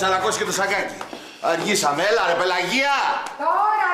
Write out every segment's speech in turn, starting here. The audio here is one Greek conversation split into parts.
τσαλακώσει και το σακάκι. Αργήσαμε, έλα ρε Πελαγία! Τώρα!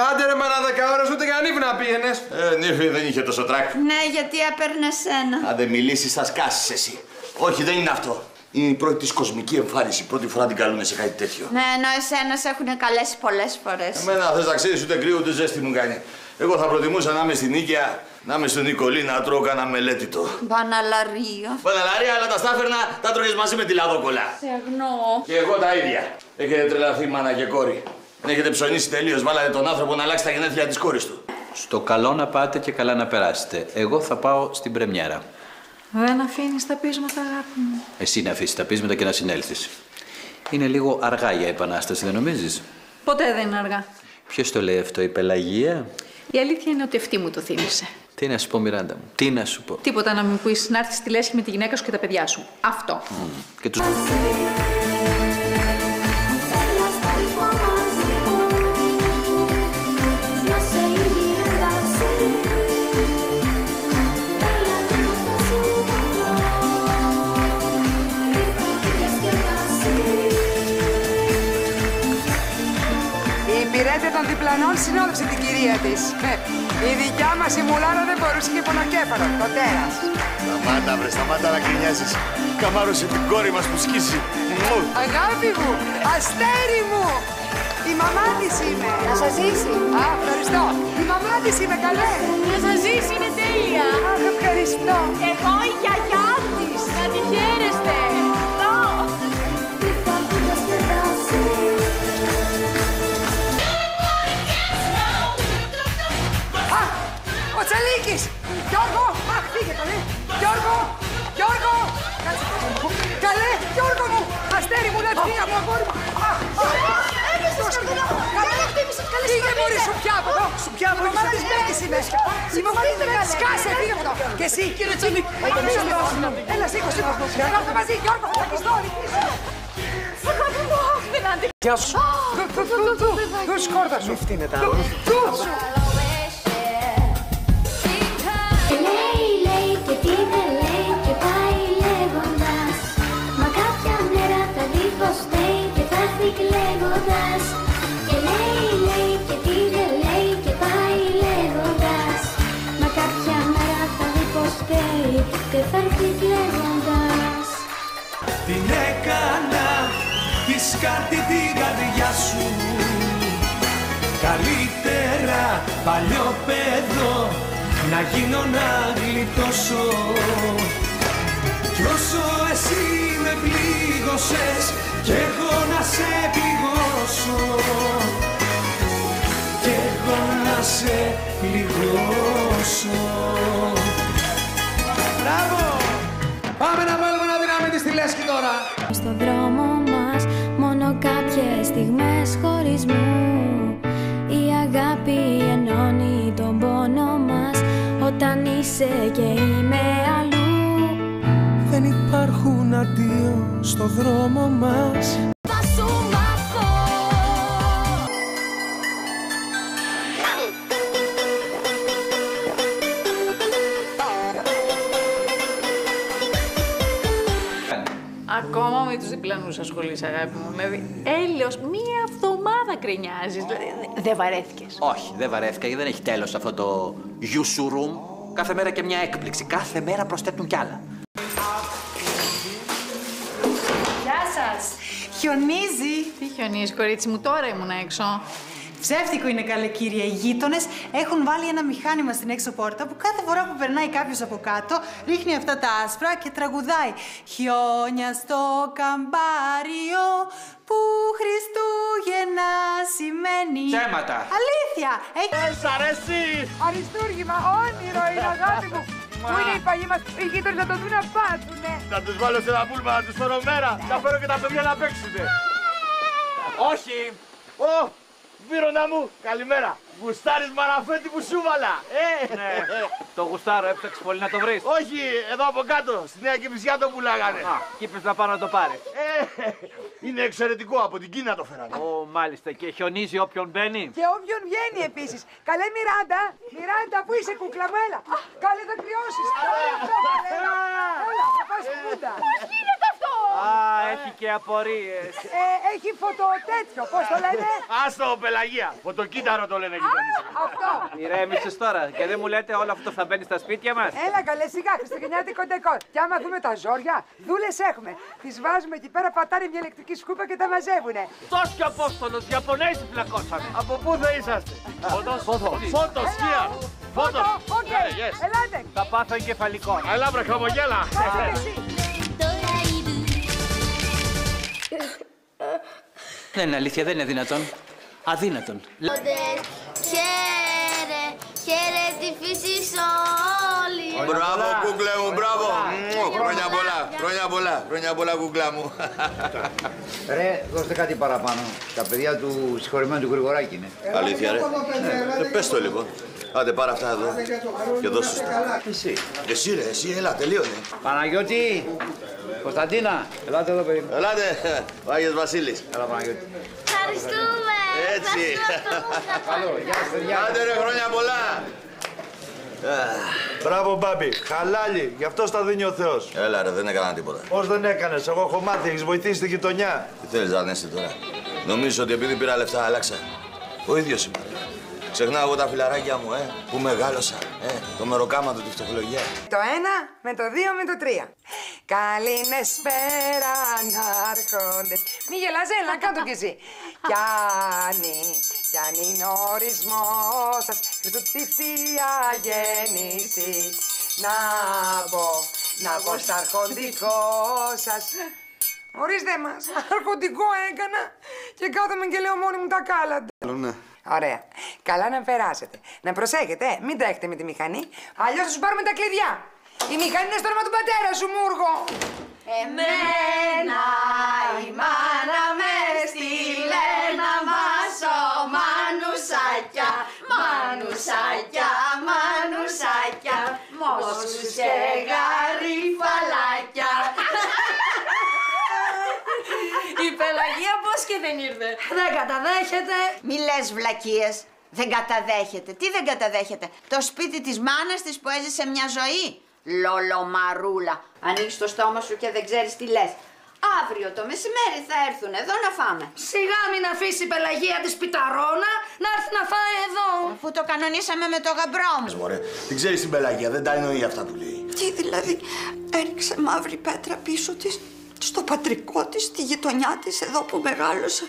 Άντε ρε μάνα 10 ώρες, ούτε για νύφη να πήγαινες. Νύφη δεν είχε τόσο τράκ. Ναι, γιατί έπαιρνε ένα. Αν δεν μιλήσεις θα σκάσεις εσύ. Όχι, δεν είναι αυτό. Είναι η πρώτη της κοσμική εμφάνιση. Πρώτη φορά την καλούνε σε κάτι τέτοιο. Ναι, ενώ εσένα σε έχουν καλέσει πολλές φορές. Εμένα θες να ξέρεις ούτε κρύο ούτε ζέστη μου κάνει. Εγώ θα προτιμούσα να είμαι στην Νίκαια, να είμαι στον Νικολή να τρώω κανένα μελέτητο. Μπαναλαρία. Μπαναλαρία, αλλά τα στάφερνα τα τρώγες μαζί με τη λαδόκολα. Σε αγνώ. Και εγώ τα ίδια. Έχετε τρελαθεί μάνα και κόρη. Δεν έχετε ψωνίσει τελείως. Βάλατε τον άνθρωπο να αλλάξει τα γενέθλια της κόρης του. Στο καλό να πάτε και καλά να περάσετε. Εγώ θα πάω στην πρεμιέρα. Δεν αφήνεις τα πείσματα, αγάπη μου. Εσύ να αφήσεις τα πείσματα και να συνέλθεις. Είναι λίγο αργά για επανάσταση, δεν νομίζεις? Ποτέ δεν είναι αργά. Ποιος το λέει αυτό, η Πελαγία? Η αλήθεια είναι ότι αυτή μου το θύμισε. Τι να σου πω, Μιράντα μου, τι να σου πω. Τίποτα να μην πεις να έρθεις στη λέσχη με τη γυναίκα σου και τα παιδιά σου. Αυτό. Και τους... Η πυρέτε των διπλανών συνόδευσε την κυρία της. Η δικιά μας η μουλάρα δεν μπορούσε και πονοκέφαλο, το τέρας. Σταμάτα βρε, σταμάτα να κρινιάζεις. Καμάρωσε την κόρη μας που σκίσει. Αγάπη μου, αστέρι μου! Η μαμά της είμαι. Να σας ζήσει. Α, ευχαριστώ. Η μαμά της είμαι, καλέ. Να σας ζήσει, είναι τέλεια. Αχ, ευχαριστώ. Εγώ η γιαγιά της. Να τη χαίρεστε. Ο Τσαλίκης! Γιώργο! Αχ, φύγε καλέ! Γιώργο! Γιώργο! Καλέ! Γιώργο μου! Αστέρι μου, λευκία μου, αγόρι μου! Έπεσες καρδινά! Καλέ! Φύγε μωρή, σου πιάπω εδώ! Σου πιάπω, η μαμά της Μπέκης είμαι! Η μαμά της Μπέκης! Σκάσε, φύγε από εδώ! Και εσύ! Κύριε Τσαλίκη! Έλα, σήκω, σήκω! Γιώργο μαζί, Γιώργο, θα έχεις δόλη! Αγάπη μου, αχ, δεν άντεξα. Γεια σου. Του σκόρδα σου! Μη φτύνετε άλλο. Λέει, λέει και τι δεν λέει και πάει λέγοντας. Μα κάποια μέρα θα δει πως φταίει και θα έρθει κλαίγοντας. Και λέει, λέει και τι δεν λέει και πάει λέγοντας. Μα κάποια μέρα θα δει πως φταίει και θα έρθει κλαίγοντας. Την έκανα της κάτι την καρδιά σου. Καλύτερα παλιό παιδό να γίνω να γλιτώσω. Κι όσο εσύ με πλήγωσες κι εγώ να σε πληγώσω. Κι εγώ να σε πληγώσω. Μπράβο! Πάμε να βάλουμε ένα δυναμίτι στη λέσχη τώρα. Στον δρόμο μας μόνο κάποιες στιγμές χωρισμού. Η αγάπη ενώνει τον πόνο μας όταν είσαι και είμαι αλλού. Δεν υπάρχουν αντίο στο δρόμο μας. Θα σου μάθω. Ακόμα με τους διπλανούς ασχολείς, αγάπη μου. Δηλαδή, έλεος, μία εβδομάδα κρινιάζεις. Δεν βαρέθηκες? Όχι, δεν βαρέθηκα γιατί δεν έχει τέλος αυτό το γιουσουρούμ. Κάθε μέρα και μια έκπληξη. Κάθε μέρα προσθέτουν κι άλλα. Γεια σας! Χιονίζει! Τι χιονίζεις, κορίτσι μου, τώρα ήμουν έξω. Ψεύτικο είναι, καλέ κύριε. Οι γείτονες έχουν βάλει ένα μηχάνημα στην έξω πόρτα που κάθε φορά που περνάει κάποιος από κάτω ρίχνει αυτά τα άσπρα και τραγουδάει «Χιόνια στο καμπάριο που Χριστούγεννα σημαίνει». Ψέματα! Αλήθεια! Σ' αρέσει! Αριστούργημα, όνειρο είναι, αγάπη μου! Πού είναι οι παλιοί μας, οι γείτονες να το δουν να πάτσουνε! Θα τους βάλω σε ένα πούλμα να τους φέρω μέρα. Θα φέρω και τα παιδιά να παίξουνε. Όχι! Ω! Βύρωνα μου, καλημέρα. Γουστάρεις μαραφέτη που σου βάλα. Ναι, το γουστάρω, έψαξες πολύ να το βρεις. Όχι, εδώ από κάτω, στη Νέα Κηφισιά το πουλάγανε. Κι είπες να πάω να το πάρει. Είναι εξαιρετικό, από την Κίνα το φέρανε. Ω, μάλιστα, και χιονίζει όποιον μπαίνει. Και όποιον βγαίνει επίσης. Καλέ Μιράντα, Μιράντα, πού είσαι κούκλα μου, έλα. Καλέ θα κρυώσεις. Έλα, θα πας στην πούτα. Πώς γίνεται αυτό? Έχει και απορίες. Έχει φωτοτέτιο, πώς το λένε. Άστο, Πελαγία. Φωτοκύτταρο το λένε γειτονίσσα. Αυτό. Ηρέμησες τώρα και δεν μου λέτε όλο αυτό θα μπαίνει στα σπίτια μας. Έλα καλέ, σιγά, χριστουγεννιάτικο ντεκόρ. Και άμα δούμε τα ζόρια, δούλες έχουμε. Τις βάζουμε εκεί πέρα, πατάνε μια ηλεκτρική σκούπα και τα μαζεύουνε. Τόσο και Απόστολος, Ιαπωνέζοι πλακώσαμε. Από πού θα είσαστε? Φώτο, σκία. Φώτο, οκ, ελάτε. Θα πάθω εγκεφαλικό. Έλα, βρε χαμογέλα. Κάτσε και εσύ. Δεν είναι αλήθεια, δεν είναι δυνατόν. Αδύνατον. Χαίρε, χαίρε τη φύση όλη. Μπράβο, κούκλα μου, μπράβο. Χρόνια πολλά, χρόνια πολλά, χρόνια πολλά, κούκλα μου. Ρε, δώστε κάτι παραπάνω. Τα παιδιά του συγχωρημένου του Γρηγοράκη είναι. Αλήθεια, ρε. Πες το λοιπόν. Άντε, πάρε αυτά εδώ και δώσ' τους τα. Εσύ ρε, εσύ, έλα, τελείωνε. Παναγιώτη, Κωνσταντίνα, ελάτε εδώ παιδί μου. Ελάτε, ο Άγιος Βασίλης. Έλα Παναγιώτη. Ευχαριστούμε. Έτσι. Καλό, γεια σας παιδιά. Άντε ρε, χρόνια πολλά. Μπράβο, Μπάμπη. Χαλάλι, γι' αυτό στα δίνει ο Θεός. Έλα ρε, δεν έκανα τίποτα. Πώς δεν έκανες, εγώ έχω μάθει, έχεις βοηθήσει τη γειτονιά. Τι θέλεις να ανέσαι τώρα? Νομίζεις ότι επειδή πήρα λεφτά άλλαξα? Ο ίδιος είμαι. Ξεχνάω εγώ τα φιλαράκια μου, που μεγάλωσα, το μεροκάματο τη φτωχολογία. Το 1 με το 2 με το 3. Καληνεσπέρα αρχόντες. Μη γελάς, έλα, κάτω κι εσύ. Κι αν είναι ο ορισμός σας, Χριστού τη Θεία Γέννηση, να πω στα αρχοντικό σας. Ορίστε μας, αρχοντικό έκανα και κάθομαι και λέω μόνη μου τα κάλαντα. Ναι. Ωραία. Καλά να περάσετε. Να προσέχετε, μην τρέχετε με τη μηχανή, αλλιώς θα σου πάρουμε τα κλειδιά. Η μηχανή είναι στο όνομα του πατέρα σου, Μούργο. Εμένα η μάνα με στείλε να μάσω μανουσάκια, μανουσάκια, μανουσάκια, μόσους και γαριφαλάκια. Η Πελαγία πώς και δεν ήρθε. Δεν καταδέχεται. Μη λες βλακίες. Δεν καταδέχεται. Τι δεν καταδέχεται? Το σπίτι της μάνας της που έζησε μια ζωή. Λολομαρούλα. Ανοίξεις το στόμα σου και δεν ξέρεις τι λες. Αύριο το μεσημέρι θα έρθουν εδώ να φάμε. Σιγά μην αφήσει η Πελαγία τη σπιταρόνα να έρθει να φάει εδώ. Αφού το κανονίσαμε με το γαμπρό μου. Μωρέ, την ξέρεις την Πελαγία, δεν τα εννοεί αυτά που λέει. Τι δηλαδή, έριξε μαύρη πέτρα πίσω της, στο πατρικό της, στη γειτονιά της, εδώ που μεγάλωσε.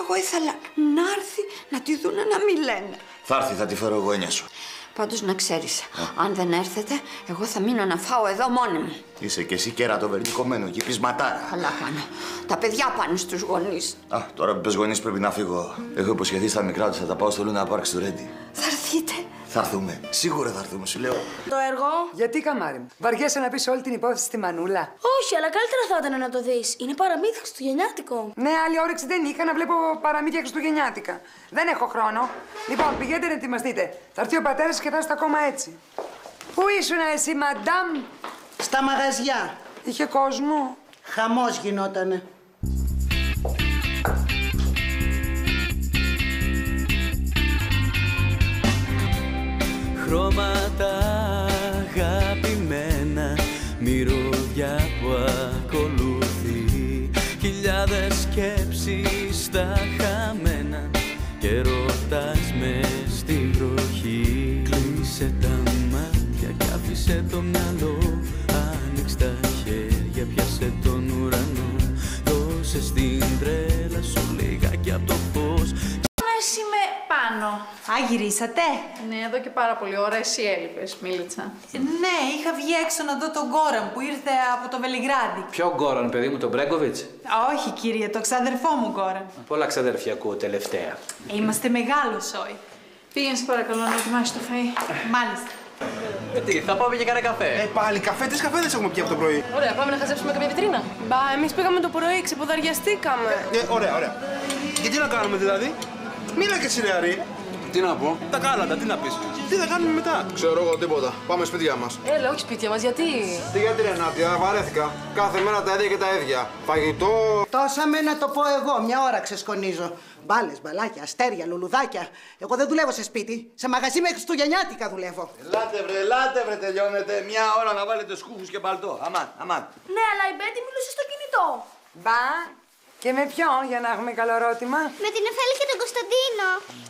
Εγώ ήθελα να έρθει να τη δούνε να μην λένε. Θα έρθει, θα τη φέρω εγώ έννοια σου. Πάντως να ξέρεις, αν δεν έρθετε, εγώ θα μείνω να φάω εδώ μόνη μου. Είσαι κι εσύ κέρατο βερνικωμένο και πεισματάρα. Καλά κάνω. Τα παιδιά πάνε στους γονείς. Τώρα που πες γονείς πρέπει να φύγω. Έχω υποσχεθεί στα μικρά τους, θα τα πάω στο Λούνα Πάρκ στο Ρέντι. Θα έρθείτε. Θα έρθουμε. Σίγουρα θα έρθουμε, σου λέω. Το έργο. Γιατί, καμάρι μου, βαριέσαι να πεις όλη την υπόθεση στη Μανούλα? Όχι, αλλά καλύτερα θα ήταν να το δεις. Είναι παραμύθι χριστουγεννιάτικο. Ναι, άλλη όρεξη δεν είχα να βλέπω παραμύθια χριστουγεννιάτικα. Δεν έχω χρόνο. Λοιπόν, πηγαίνετε να ετοιμαστείτε. Θα έρθει ο πατέρας και θα είστε ακόμα έτσι. Πού ήσουν εσύ, μαντάμ? Στα μαγαζιά. Είχε κόσμο. Χαμός γινότανε. Χρώματα αγαπημένα, μυρωδιά που ακολουθεί, χιλιάδες σκέψεις στα χαμένα και ρωτάς μες στην βροχή. Κλείσε τα μάτια κι άφησε το μυαλό, άνοιξε τα χέρια, πιάσε τον ουρανό, δώσε στην τρέλα σου λιγάκι απ' το φως. Εσύ με πάνω. Α, γυρίσατε. Ναι, εδώ και πάρα πολύ ώρα. Εσύ έλειπες, Μίλιτσα. Ναι, είχα βγει έξω να δω τον Γκόραν που ήρθε από το Βελιγράδι. Ποιο Γκόραν, παιδί μου, τον Μπρέγκοβιτς? Όχι, κύριε, το ξαδερφό μου Γκόραν. Πολλά ξαδέρφια ακούω τελευταία. Είμαστε μεγάλο σόι. Πήγαινε σε παρακαλώ να ετοιμάσεις το φαΐ. Μάλιστα. Τι, θα πάμε για κανένα καφέ. Πάλι καφέ, 3 καφέδες έχουμε πιει από το πρωί. Ωραία, πάμε να χαζέψουμε καμία βιτρίνα. Μπα, εμείς πήγαμε το πρωί, ξεποδαριαστήκαμε. Ωραία, ωραία. Και τι να κάνουμε δηλαδή? Μίλα και εσύ, ρε Αρή. Τι να πω? Τα κάλαντα, τι να πεις? Τι θα κάνουμε μετά? Ξέρω εγώ τίποτα. Πάμε σπίτια μας. Έλα, όχι σπίτια μας, γιατί? Τι γιατί ρε Νάντια, βαρέθηκα. Κάθε μέρα τα ίδια και τα ίδια. Φαγητό. Τόσα με να το πω εγώ, μια ώρα ξεσκονίζω. Μπάλες, μπαλάκια, αστέρια, λουλουδάκια. Εγώ δεν δουλεύω σε σπίτι. Σε μαγαζί με χριστουγεννιάτικα δουλεύω. Ελάτε βρε, τελειώνετε. Μια ώρα να βάλετε σκούφους και παλτό. Αμάν. Ναι, αλλά η Μπέτη μιλούσε στο κινητό. Μπα, και με ποιον για να έχουμε καλό ερώτημα? Με την Εφέλη και τον Κωνσταντίνο.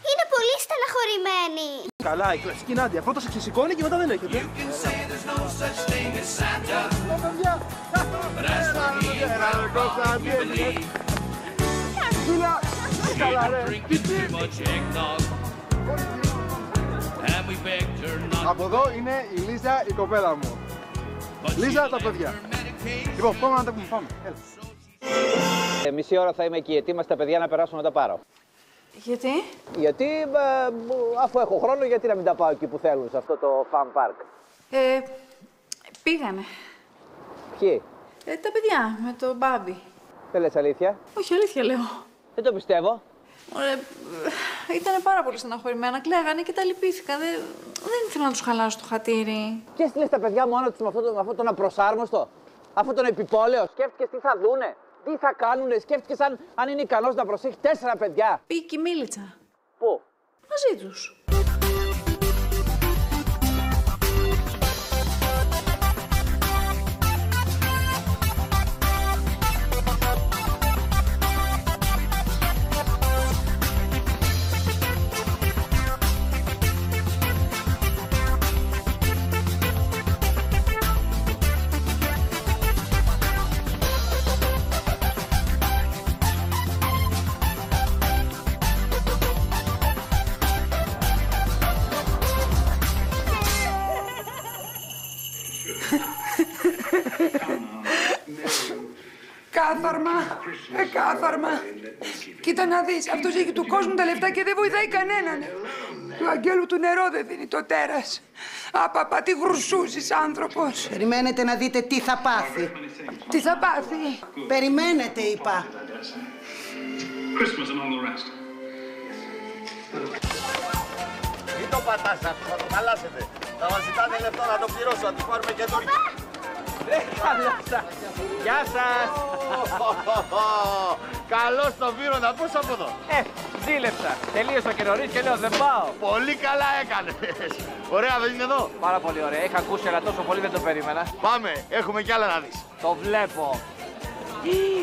Είναι πολύ στεναχωρημένοι. Καλά, η κλασική Νάντια. Πρώτα σε ξεσηκώνει και μετά δεν έχετε. Από εδώ είναι η Λίζα, η κοπέλα μου. Λίζα, τα παιδιά. Λοιπόν, πάμε να τα πούμε. Πάμε. Μισή ώρα θα είμαι εκεί. Ετοίμαστε τα παιδιά να περάσουν να τα πάρω. Γιατί? Γιατί αφού έχω χρόνο, γιατί να μην τα πάω εκεί που θέλουν, σε αυτό το fun park. Πήγανε. Ποιοι? Τα παιδιά με τον Μπάμπη. Δεν λες αλήθεια? Όχι, αλήθεια λέω. Δεν το πιστεύω. Ήταν πάρα πολύ στεναχωρημένα, κλαίγανε και τα λυπήθηκαν. Δεν ήθελα να τους χαλάσω το χατήρι. Και έστειλες τα παιδιά μόνο τους με αυτό τον απροσάρμοστο, αυτό τον επιπόλαιο. Σκέφτηκες τι θα δούνε, τι θα κάνουνε, σκέφτηκες αν είναι ικανός να προσέχει 4 παιδιά. Πήγε και μίλητσα. Πού? Μαζί τους. Κάθαρμα. Κοίτα να δεις, αυτός έχει του κόσμου τα λεφτά και δεν βοηθάει κανέναν. Του αγγέλου του νερό δεν δίνει το τέρας. Απαπα, τι γρουσούζεις άνθρωπος. Περιμένετε να δείτε τι θα πάθει. Τι θα πάθει? Περιμένετε, είπα. Μην το πατάς αυτό, θα το χαλάσετε. Θα μας ζητάνε λεπτό να το πληρώσω, να τους πάρουμε και τον... Γεια σας! Καλώς τον Βύρωνα, πώς από εδώ? Ζήλεψα. Τελείωσα και νωρίς και λέω δεν πάω. Πολύ καλά έκανες. Ωραία, δεν είναι εδώ? Πάρα πολύ ωραία. Είχα ακούσει, αλλά τόσο πολύ δεν το περίμενα. Πάμε, έχουμε κι άλλα να δεις. Το βλέπω.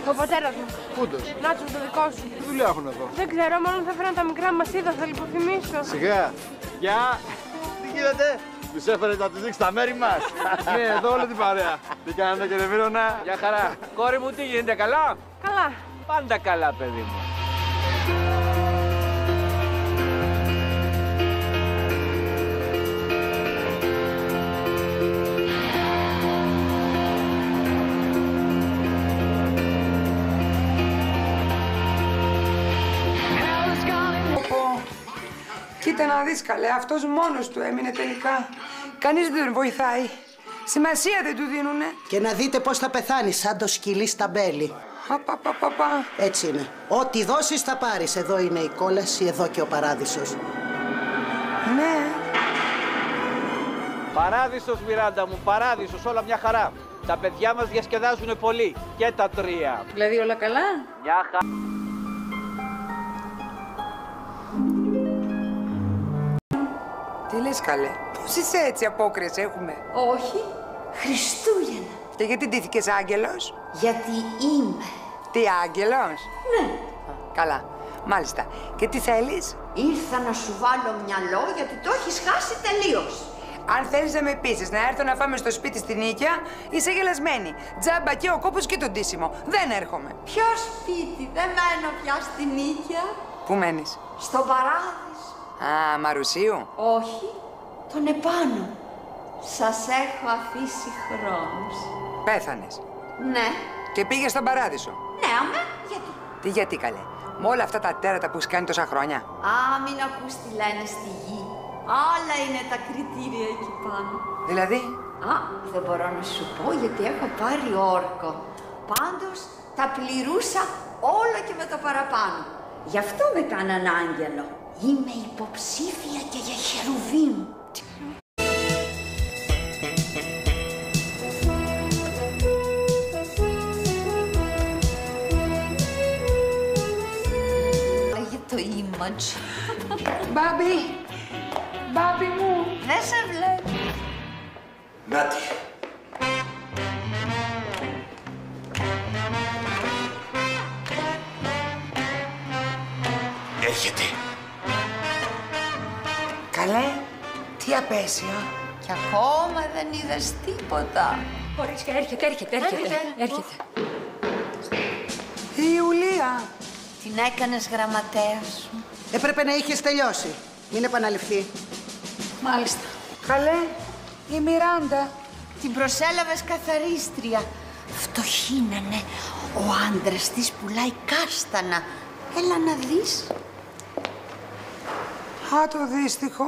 Ο πατέρας μου. Πούντος? Νάτσο το δικό σου. Τι δουλειά έχουν εδώ? Δεν ξέρω, μάλλον θα φέραν τα μικρά μας είδα, θα λιποθυμίσω. Σιγά. Γεια. Τι γίνεται? Τους έφερε να τους δείξει τα μέρη μας. Ναι, εδώ όλη την παρέα. Τι κάνετε κύριε Βύρωνα? Γεια χαρά. Κόρη μου, τι γίνεται, καλά? Καλά. Πάντα καλά, παιδί μου. Κοίτα να δεις καλέ, αυτός μόνος του έμεινε τελικά. Κανείς δεν τον βοηθάει. Σημασία δεν του δίνουνε. Και να δείτε πώς θα πεθάνει, σαν το σκυλί στα μπέλη. Έτσι είναι. Ό,τι δώσεις θα πάρεις. Εδώ είναι η κόλαση, εδώ και ο παράδεισος. Ναι. Παράδεισος, Μιράντα μου, παράδεισος, όλα μια χαρά. Τα παιδιά μας διασκεδάζουν πολύ, και τα 3. Δηλαδή όλα καλά? Μια χαρά. Τι λες καλέ, πώς είσαι έτσι, απόκριες έχουμε? Όχι, Χριστούγεννα. Και γιατί ντύθηκες άγγελος? Γιατί είμαι. Τι, άγγελος? Ναι. Καλά, μάλιστα. Και τι θέλεις? Ήρθα να σου βάλω μυαλό γιατί το έχεις χάσει τελείως. Αν θέλεις να με πείσεις να έρθω να φάμε στο σπίτι στην Νίκαια, είσαι γελασμένη. Τζάμπα και ο κόπος και το ντύσιμο. Δεν έρχομαι. Ποιο σπίτι, δεν μένω πια στην Νίκαια. Πού μένεις? Στον παράδεισο. Α, Μαρουσίου. Όχι, τον επάνω. Σας έχω αφήσει χρόνους. Πέθανες. Ναι. Και πήγες στον παράδεισο. Ναι, αμέ, γιατί? Τι γιατί καλέ, με όλα αυτά τα τέρατα που έχεις κάνει τόσα χρόνια. Α, μην ακούς τι λένε στη γη. Άλλα είναι τα κριτήρια εκεί πάνω. Δηλαδή? Α, δεν μπορώ να σου πω γιατί έχω πάρει όρκο. Πάντως τα πληρούσα όλα και με το παραπάνω. Γι' αυτό με κάναν άγγελο. Είμαι υποψήφια και για χερουβίμ. Για το image. Μπάμπι μου. Δεν σε βλέπω. Νάτι. Έρχεται. Καλέ, τι απέσιο. Κι ακόμα δεν είδες τίποτα. Κορίτσια, έρχεται. Η Ιουλία. Την έκανες γραμματέα σου. Έπρεπε να είχες τελειώσει. Μην επαναληφθεί. Μάλιστα. Καλέ, η Μιράντα. Την προσέλαβες καθαρίστρια. Φτωχή να είναι. Ο άντρας της πουλάει κάστανα. Έλα να δεις. Α, το δύστιχο.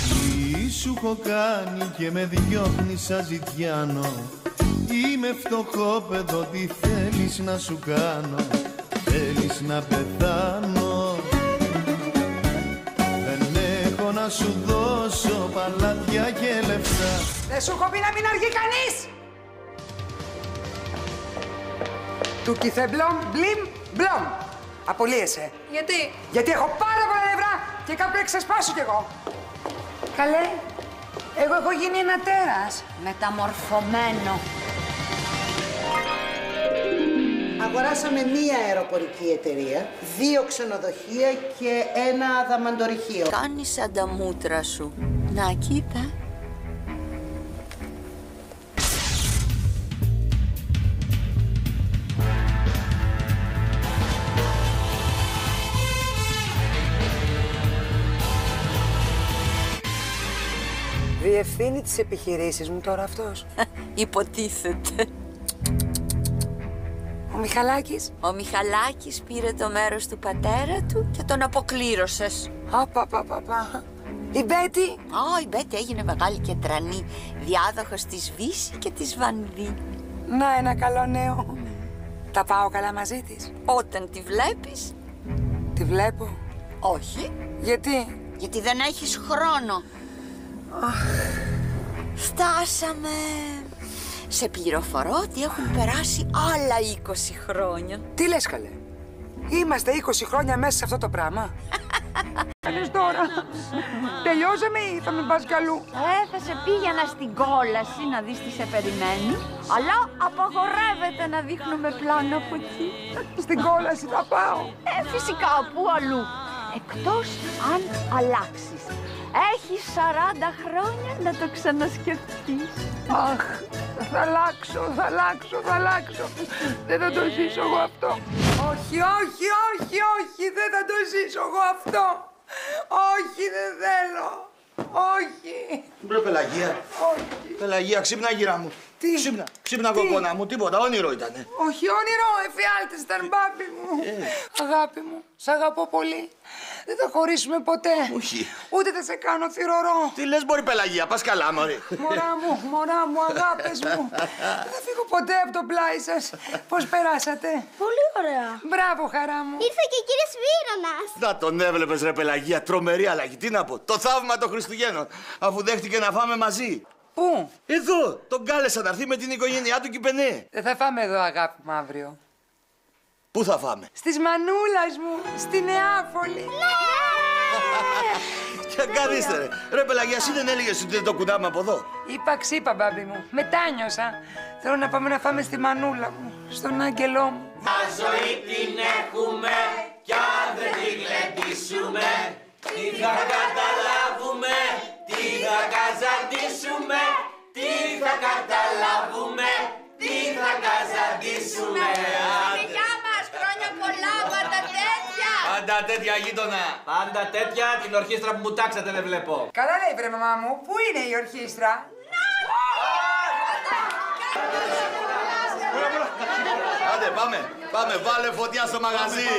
Τι σου έχω κάνει και με διώχνεις σαν ζητιάνο. Είμαι φτωχόπεδο, τι θέλεις να σου κάνω. Θέλεις να πεθάνω. Δεν έχω να σου δώσω παλάτια και λεφτά. Δεν σου έχω πει να μην αργεί κανείς. Του κυθεμπλόμ, μπλιμ, μπλομ. Απολύεσαι. Γιατί έχω πάρα πολλά νευρά και κάπου να ξεσπάσω κι εγώ. Καλέ, εγώ έχω γίνει ένα τέρας. Μεταμορφωμένο. Αγοράσαμε μία αεροπορική εταιρεία, 2 ξενοδοχεία και ένα αδαμαντορυχείο. Κάνεις σαν τα μούτρα σου. Να, κοίτα. Διευθύνει τις επιχειρήσεις μου τώρα αυτός. Υποτίθεται. Ο Μιχαλάκης. Ο Μιχαλάκης πήρε το μέρος του πατέρα του και τον αποκλήρωσες. Απαπαπαπα. Η Μπέτη. Η Μπέτη έγινε μεγάλη και τρανή. Διάδοχος της Βύση και της Βανδύ. Να, ένα καλό νέο. Τα πάω καλά μαζί της. Όταν τη βλέπεις. Τη βλέπω. Όχι. Γιατί? Γιατί δεν έχεις χρόνο. Φτάσαμε. Σε πληροφορώ ότι έχουν περάσει άλλα 20 χρόνια. Τι λες, καλέ? Είμαστε 20 χρόνια μέσα σε αυτό το πράγμα. Καλές τώρα. Τελειώσαμε ή θα με πας κι αλλού? Θα σε πήγαινα στην κόλαση να δεις τι σε περιμένει. Αλλά απαγορεύεται να δείχνουμε πλάνο από εκεί. Στην κόλαση θα πάω. Φυσικά, πού αλλού. Εκτός αν αλλάξεις. Έχεις 40 χρόνια να το ξανασκεφτείς. Αχ, θα αλλάξω. Δεν θα το ζήσω εγώ αυτό. Όχι, δεν θα το ζήσω εγώ αυτό. Όχι, δεν θέλω. Όχι. Μπρε Πελαγία. Όχι. Πελαγία, ξύπνα γύρα μου. Τι? Ξύπνα κοκόνα μου, τίποτα, όνειρο ήτανε. Όχι όνειρο, εφιάλτης ήταν, μπάμπη μου. Αγάπη μου, σ' αγαπώ πολύ. Δεν θα χωρίσουμε ποτέ. Όχι. Ούτε θα σε κάνω θυρωρό. Τι λες, μπορεί Πελαγία, πας καλά, μωρή. Μωρά μου, αγάπες μου. Δεν θα φύγω ποτέ από το πλάι σας. Πώς περάσατε? Πολύ ωραία. Μπράβο, χαρά μου. Ήρθε και η κυρία Σβήρωνας. Να τον έβλεπες ρε Πελαγία, τρομερή αλλαγή. Τι να πω, το θαύμα των Χριστουγέννων, αφού δέχτηκε να φάμε μαζί. Πού? Εδώ, τον κάλεσα να έρθει με την οικογένειά του Κυπενέ. Δεν θα φάμε εδώ, αγάπη μου, αύριο. Πού θα φάμε? Στις μανούλας μου, στη Νεάπολη. Και καθίστε ρε. Ρε Πελαγία, εσύ δεν έλεγες ότι δεν το κουνάμε από εδώ? Είπα ξύπα, μπάμπη μου. Μετάνιωσα. Θέλω να πάμε να φάμε στη μανούλα μου, στον άγγελό μου. Μα ζωή την έχουμε κι αν δεν την γλεντήσουμε, τι θα καταλάβουμε, τι θα καζαντήσουμε, τι θα καταλάβουμε, τι θα καζαντήσουμε. Γεια μας, χρόνια πολλά, πάντα τέτοια. Πάντα τέτοια, γείτονα. Πάντα τέτοια, την ορχήστρα που μου τάξατε δεν βλέπω. Καλά λέει, βρε μαμά μου. Πού είναι η ορχήστρα? Άντε, πάμε, βάλε φωτιά στο μαγαζί.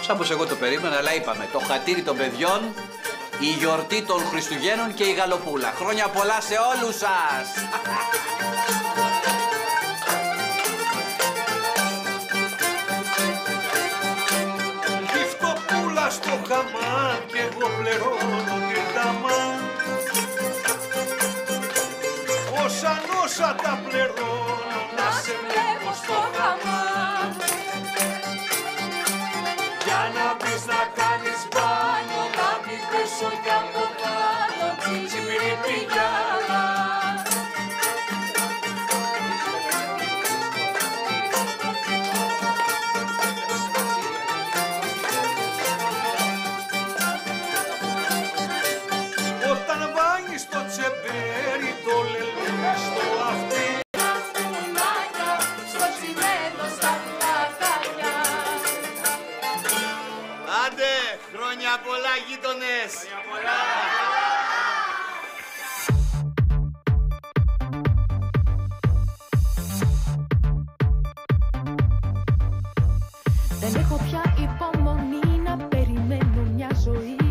Σαν πως εγώ το περίμενα, αλλά είπαμε, το χατήρι των παιδιών, η γιορτή των Χριστουγέννων και η γαλοπούλα. Χρόνια πολλά σε όλους σας! Γυφτοπούλα στο χαμάν και εγώ πληρώνω την ταμά. Όσα τα πληρώνω να σε βλέπω στο χαμάν. Για να μπεις να κάνεις μπάνιο, να μην πέσω κι από πάνω, τσιπιριπιγιάλα. Όταν βάγεις το τσεμπέρι, το λελέ στο αυτί, στο τσιμένο στα πλακάκια. Άντε, χρόνια πολλά γείτονες! Χρόνια πολλά! Δεν έχω πια υπομονή να περιμένω μια ζωή.